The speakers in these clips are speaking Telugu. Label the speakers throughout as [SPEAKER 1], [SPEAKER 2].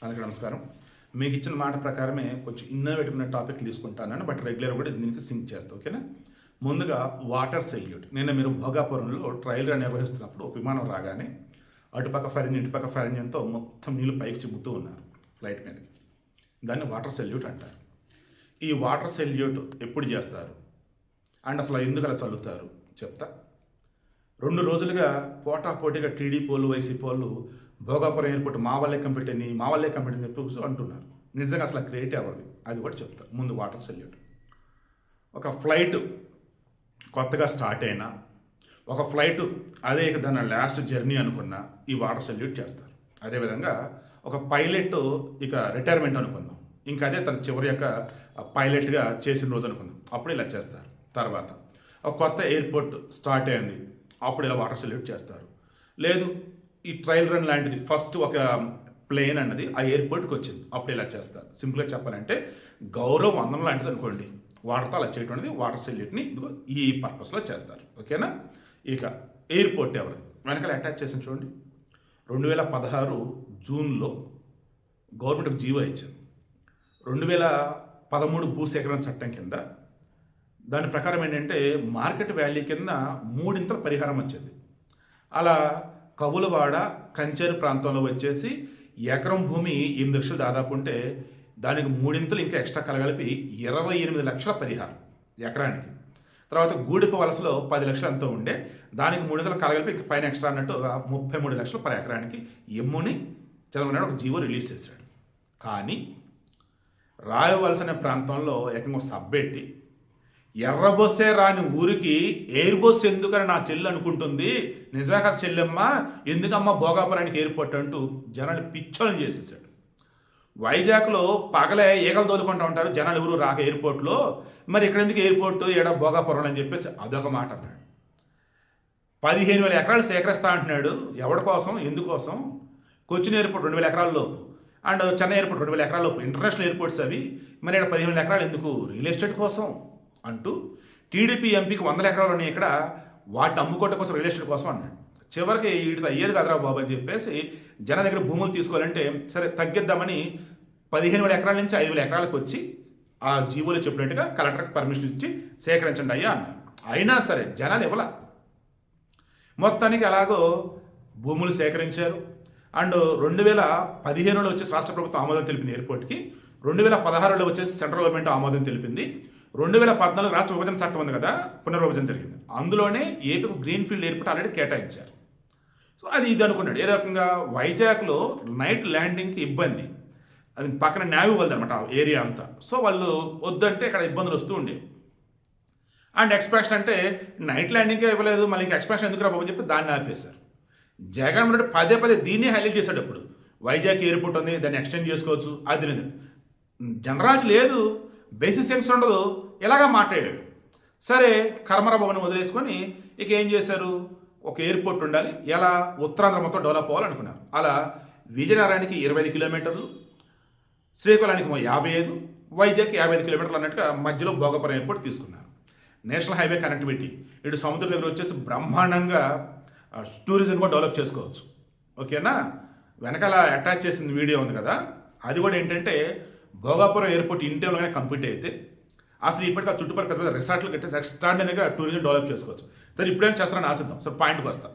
[SPEAKER 1] అందరికీ నమస్కారం. మీకు ఇచ్చిన మాట ప్రకారమే కొంచెం ఇన్నోవేటివ్ ఉన్న టాపిక్ తీసుకుంటాను, బట్ రెగ్యులర్ కూడా దీనికి సింక్ చేస్తాను. ఓకేనా? ముందుగా వాటర్ సెల్యూట్. నిన్న మీరు భోగాపురంలో ట్రయల్ రన్ నిర్వహిస్తున్నప్పుడు ఒక విమానం రాగానే అటుపక్క ఫైరింగ్ ఇటుపక్క ఫైరింగ్తో మొత్తం నీళ్ళు పైకి చిమ్ముతూ ఉన్నారు ఫ్లైట్ మీద. దాన్ని వాటర్ సెల్యూట్ అంటారు. ఈ వాటర్ సెల్యూట్ ఎప్పుడు చేస్తారు అండ్ అసలు ఎందుకు అలా చల్లుతారు చెప్తా. 2 రోజులుగా పోటాపోటీగా టీడీపీ వాళ్ళు వైసీపీ వాళ్ళు భోగాపురం ఎయిర్పోర్ట్ మా వల్లే కంప్లీట్ అని చెప్పి అంటున్నారు. నిజంగా అసలు క్రియేట్ అవ్వదు, అది కూడా చెప్తా. ముందు వాటర్ సెల్యూట్. ఒక ఫ్లైట్ కొత్తగా స్టార్ట్ అయినా, ఒక ఫ్లైట్ అదే దాని లాస్ట్ జర్నీ అనుకున్నా ఈ వాటర్ సెల్యూట్ చేస్తారు. అదేవిధంగా ఒక పైలట్ ఇక రిటైర్మెంట్ అనుకుందాం, ఇంకా అదే తన చివరి యొక్క పైలట్గా చేసిన రోజు అనుకుందాం, అప్పుడు ఇలా చేస్తారు. తర్వాత ఒక కొత్త ఎయిర్పోర్ట్ స్టార్ట్ అయింది, అప్పుడు ఇలా వాటర్ సెల్యూట్ చేస్తారు. లేదు ఈ ట్రయల్ రన్ లాంటిది ఫస్ట్ ఒక ప్లేన్ అన్నది ఆ ఎయిర్పోర్ట్కి వచ్చింది, అప్పుడు ఇలా చేస్తారు. సింపుల్గా చెప్పాలంటే గౌరవ వందనం లాంటిది అనుకోండి, వాటర్తో అలా చేయడం అనేది వాటర్ సెల్యూట్ని ఈ పర్పస్లో చేస్తారు. ఓకేనా? ఇక ఎయిర్పోర్ట్ ఎవరిది వెనకాల అటాచ్ చేసిన చూడండి. 2016 జూన్లో గవర్నమెంట్ ఒక జీవో ఇచ్చింది. 2013 భూసేకరణ చట్టం కింద దాని ప్రకారం ఏంటంటే మార్కెట్ వాల్యూ కింద 3 పరిహారం వచ్చింది. అలా కవులవాడ కంచేరు ప్రాంతంలో వచ్చేసి ఎకరం భూమి 8 లక్షలు దాదాపు ఉంటే దానికి 3 ఇంకా ఎక్స్ట్రా కలగలిపి 28 లక్షల పరిహారం ఎకరానికి. తర్వాత గూడిప వలసలో 10 లక్షలు ఎంతో ఉండే దానికి 3 కలగలిపి ఇంక పైన ఎక్స్ట్రా అన్నట్టు 33 లక్షలు పర్ ఎకరానికి ఎమ్ముని చంద్రబాబు ఒక జీవో రిలీజ్ చేశాడు. కానీ రాయవలస అనే ప్రాంతంలో ఏకంగా సబ్బెట్టి ఎర్రబొస్సే రాని ఊరికి ఎయిర్ బస్ ఎందుకని నా చెల్లి అనుకుంటుంది, నిజమే కదా చెల్లెమ్మ, ఎందుకమ్మా భోగాపురానికి ఎయిర్పోర్ట్ అంటూ జనాలు పిచ్చోళ్ళని చేసేసాడు. వైజాగ్లో పగలే ఈగలు తోలుకుంటూ ఉంటారు జనాలు, ఎవరు రాక ఎయిర్పోర్ట్లో, మరి ఇక్కడ ఎందుకు ఎయిర్పోర్టు ఏడా భోగాపురం అని చెప్పేసి అదొక మాట అన్నాడు. 15,000 ఎకరాలు సేకరిస్తా అంటున్నాడు. ఎవరి కోసం, ఎందుకోసం? కొచ్చిన్ ఎయిర్పోర్ట్ 2,000 ఎకరాల లోపు అండ్ చెన్నై ఎయిర్పోర్ట్ 2,000 ఎకరాల లోపు ఇంటర్నేషనల్ ఎయిర్పోర్ట్స్ అవి, మరి ఇక్కడ 15,000 ఎకరాలు ఎందుకు? రియల్ ఎస్టేట్ కోసం అంటూ టీడీపీ ఎంపీకి 100 ఎకరాలు ఉన్నాయి ఇక్కడ, వాటిని అమ్ముకోవడం కోసం, రియల్ ఎస్టేట్ కోసం అన్నాడు. చివరికి వీటితో అయ్యేది కదరా బాబు అని చెప్పేసి జన దగ్గర భూములు తీసుకోవాలంటే సరే తగ్గిద్దామని 15,000 ఎకరాల నుంచి 5,000 ఎకరాలకు వచ్చి ఆ జీవోలు చెప్పినట్టుగా కలెక్టర్కి పర్మిషన్ ఇచ్చి సేకరించండి అయ్యా అన్నారు. అయినా సరే జనాలు ఇవ్వాల. మొత్తానికి అలాగో భూములు సేకరించారు. అండ్ 2015లో వచ్చేసి రాష్ట్ర ప్రభుత్వం ఆమోదం తెలిపింది ఎయిర్పోర్ట్కి, 2016లో వచ్చేసి సెంట్రల్ గవర్నమెంట్ ఆమోదం తెలిపింది, 2014 రాష్ట్ర విభజన చట్టం ఉంది కదా, పునర్విభజన జరిగింది, అందులోనే ఏపీకి గ్రీన్ ఫీల్డ్ ఎయిర్పోర్ట్ ఆల్రెడీ కేటాయించారు. సో అది ఇది అనుకున్నాడు. ఏ రకంగా వైజాగ్లో నైట్ ల్యాండింగ్కి ఇబ్బంది, అది పక్కన నేవీ వాళ్ళది అనమాట ఏరియా అంతా. సో వాళ్ళు వద్దంటే ఇక్కడ ఇబ్బందులు వస్తూ ఉండేవి. అండ్ ఎక్స్పాన్షన్ అంటే నైట్ ల్యాండింగ్కే ఇవ్వలేదు, మళ్ళీ ఇంకా ఎక్స్పాన్షన్ ఎందుకు రాబోని చెప్పి దాన్ని ఆపేశారు. జగన్ రెడ్డి పదే దీన్ని హైలైట్ చేశాడు. అప్పుడు వైజాగ్ ఎయిర్పోర్ట్ ఉంది, దాన్ని ఎక్స్టెండ్ చేసుకోవచ్చు, అది లేదు, జనరాజ్ లేదు, బేసిక్ సెన్స్ ఉండదు, ఇలాగా మాట్లాడాడు. సరే కర్మరా భవన్ వదిలేసుకొని ఇక ఏం చేశారు, ఒక ఎయిర్పోర్ట్ ఉండాలి, ఎలా ఉత్తరాంధ్ర మొత్తం డెవలప్ అవ్వాలనుకున్నారు. అలా విజయనగరానికి 25 కిలోమీటర్లు, శ్రీకాకుళానికి 55, వైజాగ్కి 55 కిలోమీటర్లు అన్నట్టుగా మధ్యలో భోగాపురం ఎయిర్పోర్ట్ తీసుకున్నారు. నేషనల్ హైవే కనెక్టివిటీ, ఇటు సముద్రం దగ్గర వచ్చేసి బ్రహ్మాండంగా టూరిజం కూడా డెవలప్ చేసుకోవచ్చు. ఓకేనా? వెనకాల అటాచ్ చేసిన వీడియో ఉంది కదా, అది కూడా ఏంటంటే భోగాపురం ఎయిర్పోర్ట్ ఇంటర్వ్యూలోనే కంప్లీట్ అయితే అసలు ఇప్పటికీ ఆ చుట్టుపక్కల పెద్ద పెద్ద రిసార్ట్లు కట్టేసి ఎక్స్ట్రాడినరీగా టూరిజం డెవలప్ చేసుకోవచ్చు. సరే ఇప్పుడేం చేస్తారని ఆశిద్దాం. సరే పాయింట్కి వస్తాం.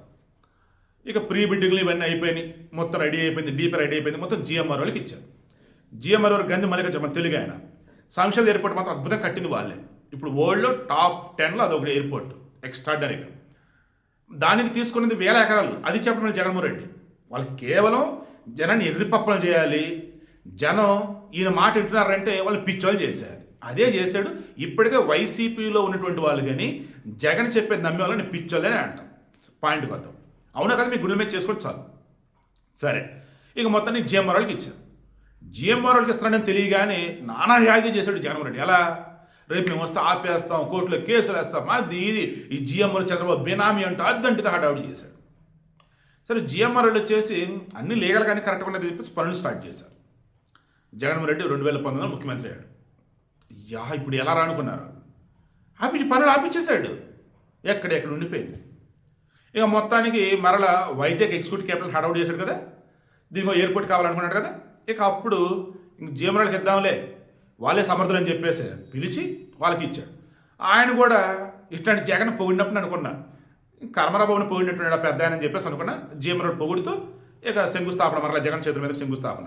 [SPEAKER 1] ఇక ప్రీ బిడ్డింగ్లు ఇవన్నీ అయిపోయినాయి, మొత్తం రెడీ అయిపోయింది, డీపీ రెడీ అయిపోయింది, మొత్తం జిఎంఆర్ వాళ్ళకి ఇచ్చారు. జిఎంఆర్ వారు గంధి మల్లిక మన తెలుగు ఆయన సంక్షల్ ఎయిర్పోర్ట్ మాత్రం అద్భుతంగా కట్టింది వాళ్ళే. ఇప్పుడు వరల్డ్లో టాప్ 10లో అదొకటి ఎయిర్పోర్ట్ ఎక్స్ట్రాడినరీగా. దానికి తీసుకున్నది 1000 ఎకరాలు, అది చెప్పడం జగన్మోహన్ రెడ్డి. వాళ్ళకి కేవలం జనాన్ని ఎర్రిపప్పలు చేయాలి, జనం ఈయన మాట వింటున్నారంటే వాళ్ళు పిచ్చోళ్ళు చేశారు. అదే చేశాడు. ఇప్పటికే వైసీపీలో ఉన్నటువంటి వాళ్ళు కానీ జగన్ చెప్పేది నమ్మే వాళ్ళని పిచ్చోళ్ళని అంటాం. పాయింట్కి వద్దాం. అవునా కదా, మీ గుండెల మీద చేసుకొని చాలు. సరే ఇక మొత్తాన్ని జిఎంఆర్ వాళ్ళకి ఇచ్చారు. జిఎంఆర్ వాళ్ళకి ఇస్తున్నాడని తెలియగానే నానా యాగి చేశాడు జగన్మోహన్ రెడ్డి. ఎలా, రేపు మేము వస్తే ఆపేస్తాం, కోర్టులో కేసులు వేస్తాం, అది ఇది, ఈ జిఎంఆర్ చంద్రబాబు బినామీ అంటూ అద్దంటితో హడావుడి చేశాడు. సరే జిఎంఆర్ వాళ్ళు వచ్చేసి అన్ని లీగల్ కానీ కరెక్ట్గా ఉన్నది చెప్పేసి పనులు స్టార్ట్ చేశారు. జగన్మోహన్ రెడ్డి 2019లో ముఖ్యమంత్రి అయ్యాడు. ఇప్పుడు ఎలా రానుకున్నారు, పనులు ఆపించేశాడు, ఎక్కడెక్కడ ఉండిపోయింది. ఇక మొత్తానికి మరలా వైజాగ్ ఎగ్జిక్యూటివ్ క్యాపిటల్ హడావుడి చేశాడు కదా, దీనికో ఎయిర్పోర్ట్ కావాలనుకున్నాడు కదా, ఇక అప్పుడు ఇంక జీఎంఆర్కి ఇద్దాంలే, వాళ్ళే సమర్థులు అని చెప్పేసి పిలిచి వాళ్ళకి ఇచ్చాడు. ఆయన కూడా ఇట్లాంటి జగన్ పొగిడినప్పుడు అనుకున్నా, కర్మరాబాబుని పొగిడినట్టున్నాడు ఆ పెద్ద ఆయన అని చెప్పేసి అనుకున్నా. జీఎంఆర్ పొగుడుతూ ఇక శంకుస్థాపన, మరలా జగన్ చేతుల మీద శంకుస్థాపన,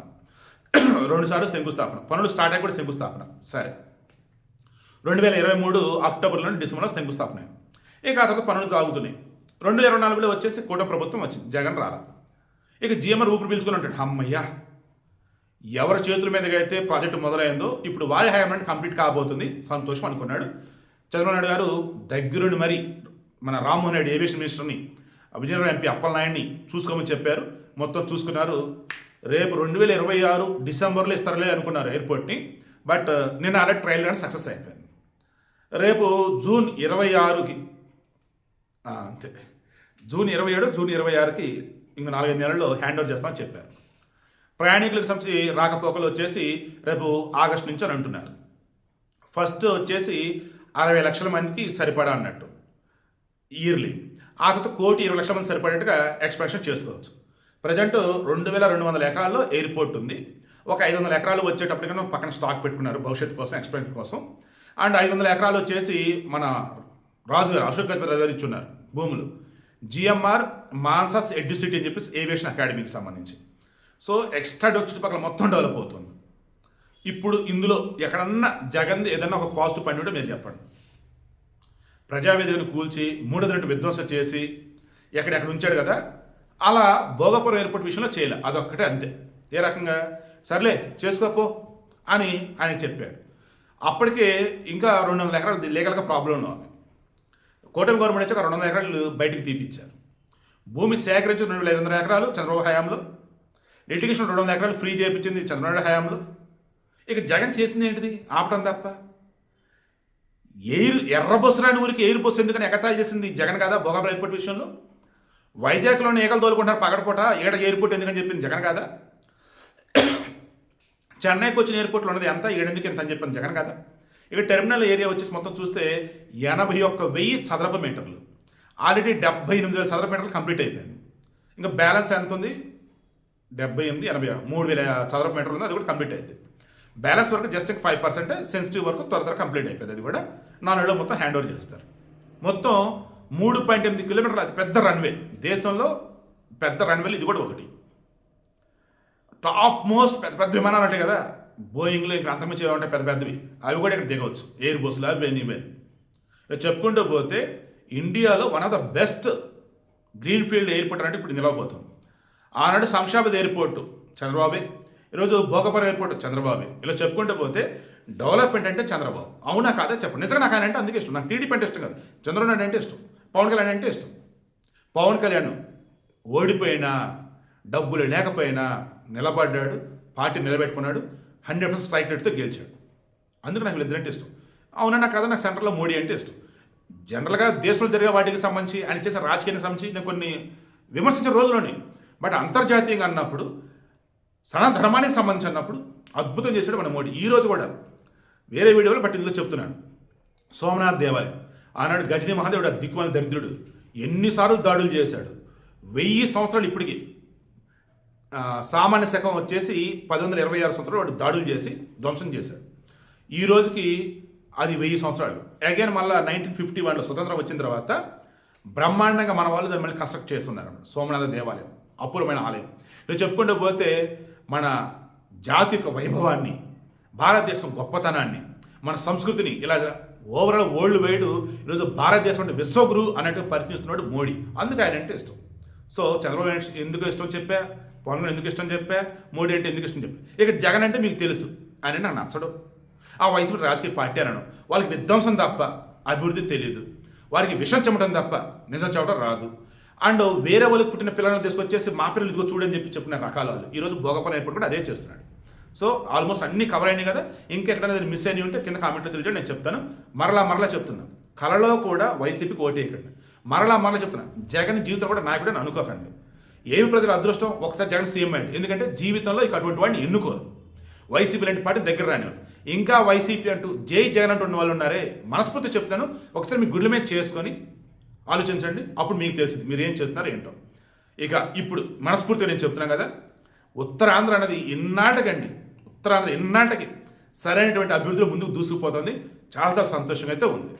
[SPEAKER 1] 2 సార్లు శంకుస్థాపన, పనులు స్టార్ట్ అయ్యి కూడా శంకుస్థాపన. సరే, 2023 అక్టోబర్లో డిసెంబర్లో శంకుస్థాపన. ఇక ఆ తర్వాత పనులు సాగుతున్నాయి. 2024లో వచ్చేసి కూటమి ప్రభుత్వం వచ్చింది, జగన్ రాల. ఇక జీఎంఆర్ ఊపిరి పీల్చుకుని ఉంటాడు, అమ్మయ్యా ఎవరి చేతుల మీదగా అయితే ప్రాజెక్టు మొదలైందో ఇప్పుడు వారి హయాంలో కంప్లీట్ కాబోతుంది, సంతోషం అనుకున్నాడు. చంద్రబాబు నాయుడు గారు దగ్గరుండి మరి మన రామ్మోహన్ రెడ్డి ఏవియేషన్ మినిస్టర్ని, విజయనగరం ఎంపీ అప్పలనాయుడిని చూసుకోమని చెప్పారు. మొత్తం చూసుకున్నారు. రేపు 2026 డిసెంబర్లో ఇస్తారులే అనుకున్నారు ఎయిర్పోర్ట్ని. బట్ నిన్న ఆల్రెడీ ట్రయల్ కానీ సక్సెస్ అయిపోయింది. రేపు జూన్ 26కి అంతే, జూన్ 27, జూన్ 26కి ఇంక 4-5 నెలల్లో హ్యాండ్ ఓవర్ చేస్తామని చెప్పారు. ప్రయాణికులకు సంబంధించి రాకపోకలు వచ్చేసి రేపు ఆగస్టు నుంచి అని అంటున్నారు. ఫస్ట్ వచ్చేసి 60 లక్షల మందికి సరిపడా అన్నట్టు ఇయర్లీ. ఆ తర్వాత 1,20,00,000 మంది సరిపడేట్టుగా ఎక్స్పాన్షన్ చేసుకోవచ్చు. ప్రజెంట్ 2,200 ఎకరాల్లో ఎయిర్పోర్ట్ ఉంది. ఒక 500 ఎకరాలు వచ్చేటప్పటికన్నా పక్కన స్టాక్ పెట్టుకున్నారు భవిష్యత్తు కోసం, ఎక్స్పాన్షన్ కోసం. అండ్ 500 ఎకరాలు వచ్చేసి మన రాజుగారు అశోక్ గజపతి గారు ఇచ్చున్నారు భూములు. జిఎంఆర్ మాన్సాస్ ఎడ్యుసిటీ అని చెప్పేసి ఏవియేషన్ అకాడమీకి సంబంధించి. సో ఎక్స్ట్రా చుట్టుపక్కల మొత్తం డెవలప్ అవుతుంది. ఇప్పుడు ఇందులో ఎక్కడన్నా జగన్ ఏదన్నా ఒక పాజిటివ్ పాయింట్ ఉంటే మీరు చెప్పండి. ప్రజావేదికను కూల్చి 3 విధ్వంసం చేసి ఎక్కడెక్కడ ఉంచాడు కదా, అలా భోగపురం ఎయిర్పోర్ట్ విషయంలో చేయలే, అదొక్కటే అంతే. ఏ రకంగా సర్లే చేసుకోపో అని ఆయన చెప్పాడు. అప్పటికే ఇంకా 200 ఎకరాలు లీగల్గా ప్రాబ్లం ఉంది. కూటమి గవర్నమెంట్ వచ్చి 200 ఎకరాలు బయటికి తీపిచ్చారు. భూమి సేకరించి 2,500 ఎకరాలు చంద్రబాబు హయాంలో, లిటిగేషన్ 200 ఎకరాలు ఫ్రీ చేయించింది చంద్రబాబు హయాంలో. ఇక జగన్ చేసింది ఏంటిది? ఆపటం తప్ప. ఎర్ర బస్సు రాని ఊరికి ఎయిర్ బస్సు ఎందుకని ఎగతాళి చేసింది జగన్ కాదా? భోగాపురం ఎయిర్పోర్ట్ విషయంలో వైజాగ్లోనే ఏకలు తోలుకుంటారు పగడపూట, ఏడ ఎయిర్పోర్ట్ ఎందుకని చెప్పింది జగన్ కాదా? చెన్నైకి వచ్చిన ఎయిర్పోర్ట్లో ఉన్నది ఎంత, ఏడెందుకు ఎంత అని చెప్పింది జగన్ కాదా? ఇక టెర్మినల్ ఏరియా వచ్చేసి మొత్తం చూస్తే 81,000 చదరపు మీటర్లు, ఆల్రెడీ 78,000 చదరపు మీటర్లు కంప్లీట్ అయిపోయింది. ఇంకా బ్యాలెన్స్ ఎంత ఉంది? 78, 80, 3,000 చదరపు మీటర్లు ఉంది, అది కూడా కంప్లీట్ అయింది. బ్యాలెన్స్ వరకు జస్ట్ 5% సెన్సిటివ్ వరకు త్వర కంప్లీట్ అయిపోయింది. అది కూడా 4 నెలల్లో మొత్తం హ్యాండ్ ఓవర్ చేస్తారు. మొత్తం 3.8 కిలోమీటర్లు అతి పెద్ద రన్వే, దేశంలో పెద్ద రన్వేలు ఇది కూడా ఒకటి. టాప్ మోస్ట్ పెద్ద పెద్ద విమానాలు ఉంటాయి కదా, బోయింగ్లో ఇంకా అంతమంది ఉంటాయి పెద్ద పెద్దవి, అవి కూడా ఇక్కడ దిగవచ్చు, ఎయిర్ బస్సులు అవి ఎనీవే. చెప్పుకుంటూ పోతే ఇండియాలో one of the best green field airport అంటే ఇప్పుడు నిలవబోతుంది. ఆనాడు శంషాబాద్ ఎయిర్పోర్టు చంద్రబాబే, ఈరోజు భోగపురం ఎయిర్పోర్ట్ చంద్రబాబే. ఇలా చెప్పుకుంటూ పోతే డెవలప్మెంట్ అంటే చంద్రబాబు. అవునా కాదా చెప్పండి. నిజంగా నాకు ఆయన అంటే అందుకే ఇష్టం. నాకు టీడీపీ అంటే ఇష్టం కాదు, చంద్రబాబు నాయుడు అంటే ఇష్టం, పవన్ కళ్యాణ్ అంటే ఇష్టం. పవన్ కళ్యాణ్ ఓడిపోయినా డబ్బులు లేకపోయినా నిలబడ్డాడు, పార్టీ నిలబెట్టుకున్నాడు, 100% స్ట్రైక్ రేట్తో గెలిచాడు. అందుకు నాకు వీళ్ళిద్దరంటే ఇష్టం. అవునా నాకు కదా, నాకు సెంట్రల్లో మోడీ అంటే ఇష్టం. జనరల్గా దేశంలో జరిగే వాటికి సంబంధించి ఆయన చేసే రాజకీయానికి సంబంధించి నేను కొన్ని విమర్శించిన రోజులోని, బట్ అంతర్జాతీయంగా అన్నప్పుడు సనాతన ధర్మానికి సంబంధించి అన్నప్పుడు అద్భుతం చేశాడు మన మోడీ. ఈ రోజు కూడా వేరే వీడియోలో బట్ ఇందులో చెప్తున్నాను, సోమనాథ్ దేవాలయం ఆనాడు గజనీ మహాదేవుడు దిక్కుమాల దరిద్రుడు ఎన్నిసార్లు దాడులు చేశాడు. 1000 సంవత్సరాలు ఇప్పటికీ, సామాన్య శకం వచ్చేసి 1126 సంవత్సరాలు వాడు దాడులు చేసి ధ్వంసం చేశాడు. ఈ రోజుకి అది 1000 సంవత్సరాలు. అగైన్ మళ్ళీ 1951లో స్వతంత్రం వచ్చిన తర్వాత బ్రహ్మాండంగా మన వాళ్ళు దాన్ని మళ్ళీ కన్స్ట్రక్ట్ చేస్తున్నారు. సోమనాథ దేవాలయం అపూర్వమైన ఆలయం. నేను చెప్పుకుంటూ పోతే మన జాతి యొక్క వైభవాన్ని, భారతదేశం గొప్పతనాన్ని, మన సంస్కృతిని ఇలాగ ఓవరాల్ వరల్డ్ వైడ్ ఈరోజు భారతదేశం అంటే విశ్వగురు అన్నట్టు పరిచయిస్తున్నాడు మోడీ. అందుకు ఆయన అంటే ఇష్టం. సో చంద్రబాబు ఎందుకు ఇష్టం చెప్పా, పవన్ ఎందుకు ఇష్టం చెప్పా, మోడీ అంటే ఎందుకు ఇష్టం చెప్పా. ఇక జగన్ అంటే మీకు తెలుసు, ఆయన నాకు నచ్చడు. ఆ వయసు రాజకీయ పార్టీ అనను, వాళ్ళకి విధ్వంసం తప్ప అభివృద్ధి తెలియదు, వారికి విషం చెమటం తప్ప నిజం చెప్పడం రాదు. అండ్ వేరే వాళ్ళకి పుట్టిన పిల్లలను తీసుకొచ్చేసి మా పిల్లలు ఇదిగో చూడని చెప్పిన రకాల వాళ్ళు ఈరోజు భోగపని ఎయిర్పోర్ట్ కూడా అదే చేస్తున్నాడు. సో ఆల్మోస్ట్ అన్ని కవర్ అయినాయి కదా. ఇంకెక్కడైనా మిస్ అయినవి ఉంటే కింద కామెంట్లో తెలియజేయండి, నేను చెప్తాను. మరలా చెప్తున్నాను, కళలో కూడా వైసీపీకి ఓటేయకండి. మరలా చెప్తున్నాను, జగన్ జీవితం కూడా నాయకుడని అనుకోకండి. ఏమి ప్రజల అదృష్టం ఒకసారి జగన్ సీఎం అయ్యాడు, ఎందుకంటే జీవితంలో ఇక అటువంటి వాడిని ఎన్నుకోరు. వైసీపీ లాంటి పార్టీ దగ్గర రానివారు. ఇంకా వైసీపీ అంటూ జై జగన్ అంటున్న వాళ్ళు ఉన్నారే, మనస్ఫూర్తి చెప్తాను, ఒకసారి మీ గుడ్ల మీద చేసుకొని ఆలోచించండి, అప్పుడు మీకు తెలిసింది మీరు ఏం చేస్తున్నారు ఏంటో. ఇక ఇప్పుడు మనస్ఫూర్తిగా నేను చెప్తున్నాను కదా, ఉత్తరాంధ్ర అనేది ఇన్నాటకండి, ఉత్తరాంధ్ర ఇన్నాటకి సరైనటువంటి అభివృద్ధిలో ముందుకు దూసుకుపోతుంది. చాలా చాలా సంతోషంగా అయితే ఉంది.